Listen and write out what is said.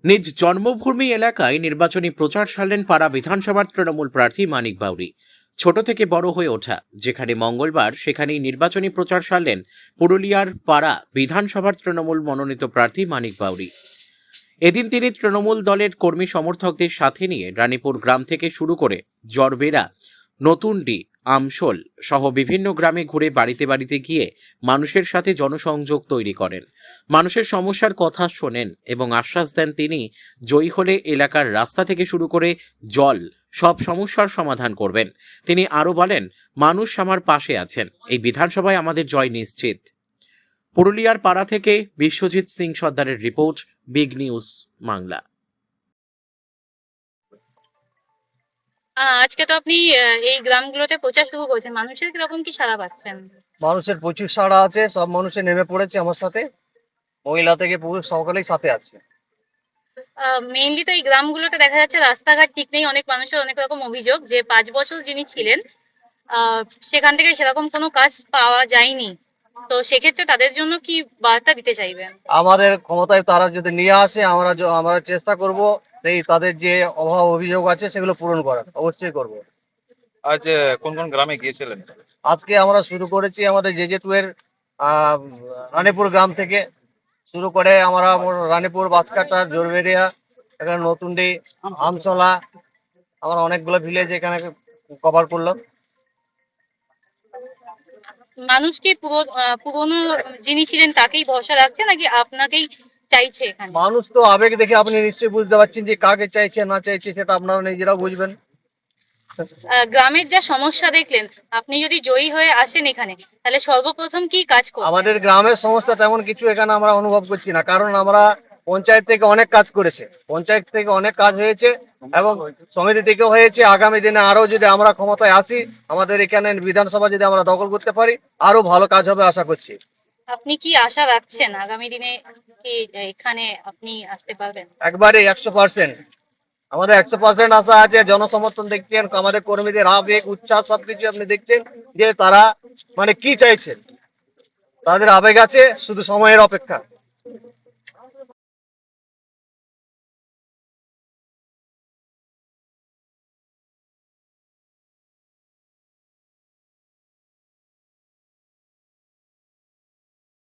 নিজ জন্মভূমি এলাকায় নির্বাচনী প্রচার সারলেন পাড়া বিধানসভার তৃণমূল প্রার্থী মানিক বাউরি। ছোট থেকে বড় হয়ে ওঠা, যেখানে মঙ্গলবার সেখানেই নির্বাচনী প্রচার সারলেন পুরুলিয়ার পাড়া বিধানসভার তৃণমূল মনোনীত প্রার্থী মানিক বাউরি। এদিন তিনি তৃণমূল দলের কর্মী সমর্থকদের সাথে নিয়ে রানীপুর গ্রাম থেকে শুরু করে জরবেরা, নতুনডি, আমশোল সহ বিভিন্ন গ্রামে ঘুরে বাড়িতে বাড়িতে গিয়ে মানুষের সাথে জনসংযোগ তৈরি করেন। মানুষের সমস্যার কথা শোনেন এবং আশ্বাস দেন তিনি জয়ী হলে এলাকার রাস্তা থেকে শুরু করে জল সব সমস্যার সমাধান করবেন। তিনি আরও বলেন, মানুষ আমার পাশে আছেন, এই বিধানসভায় আমাদের জয় নিশ্চিত। পুরুলিয়ার পাড়া থেকে বিশ্বজিৎ সিং সর্দারের রিপোর্ট, বিগ নিউজ বাংলা। আজকে তো আপনি এই গ্রামগুলোতে প্রচার শুরু করেছেন, মানুষের কিরকম কি সাড়া পাচ্ছেন? মানুষের প্রচুর সাড়া আছে, সব মানুষের নেমে পড়েছে আমার সাথে, মহিলা থেকে পুরুষ সকলেই সাথে আছে। মেইনলি তো এই গ্রামগুলোতে দেখা যাচ্ছে রাস্তাঘাট ঠিক নেই, অনেক মানুষের অনেক রকম অভিযোগ যে 5 বছর যিনি ছিলেন আহ সেখান থেকে সেরকম কোনো কাজ পাওয়া যায়নি। তো সেক্ষেত্রে তাদের জন্য কি বার্তা দিতে চাইবেন? আমাদের ক্ষমতায় তারা যদি নিয়ে আসে, আমরা চেষ্টা করব সেই তাদের যে অভাব অভিযোগ আছে সেগুলো পূরণ করার, অবশ্যই করব। আজ কোন কোন গ্রামে গিয়েছিলেন? আজকে আমরা শুরু করেছি আমাদের জেজে2 এর রানীপুর গ্রাম থেকে শুরু করে আমরা রানীপুর, বাঁশকাটা, জোরবেরিয়া, এখানে নতুনডি, আমসলা, আমরা অনেকগুলো ভিলেজ এখানে কভার করলাম। মানুষ কি পুরোনো যিনি ছিলেন তাকেই ভরসা রাখছে নাকি আপনাকেই চাইছে এখানে? মানুষ তো আবেগ দেখে আপনি নিশ্চয়ই বুঝতে পারছেন যে কাকে চাইছে না চাইছে, সেটা আপনারা নিজেরাও বুঝবেন। গ্রামের যা সমস্যা দেখলেন, আপনি যদি জয়ী হয়ে আসেন এখানে, তাহলে সর্বপ্রথম কি কাজ করবেন? আমাদের গ্রামের সমস্যা তেমন কিছু এখানে আমরা অনুভব করছি না, কারণ আমরা পঞ্চায়েত থেকে অনেক কাজ করেছে, পঞ্চায়েত থেকে অনেক কাজ হয়েছে এবং সমিতি থেকেও হয়েছে। আগামী দিনে আরো যদি আমরা ক্ষমতায় আসি, আমাদের এখানে বিধানসভা যদি আমরা দখল করতে পারি, আরো ভালো কাজ হবে আশা করছি। আপনি কি আশা রাখছেন আগামী দিনে কি এখানে আপনি আসতে পারবেন? একবারে 100%, আমাদের 100% আশা আছে। জনসমর্থন দেখছেন, আমাদের কর্মীদের আবেগ উচ্ছ্বাস সবকিছু আপনি দেখছেন যে তারা মানে কি চাইছেন, তাদের আবেগ আছে, শুধু সময়ের অপেক্ষা।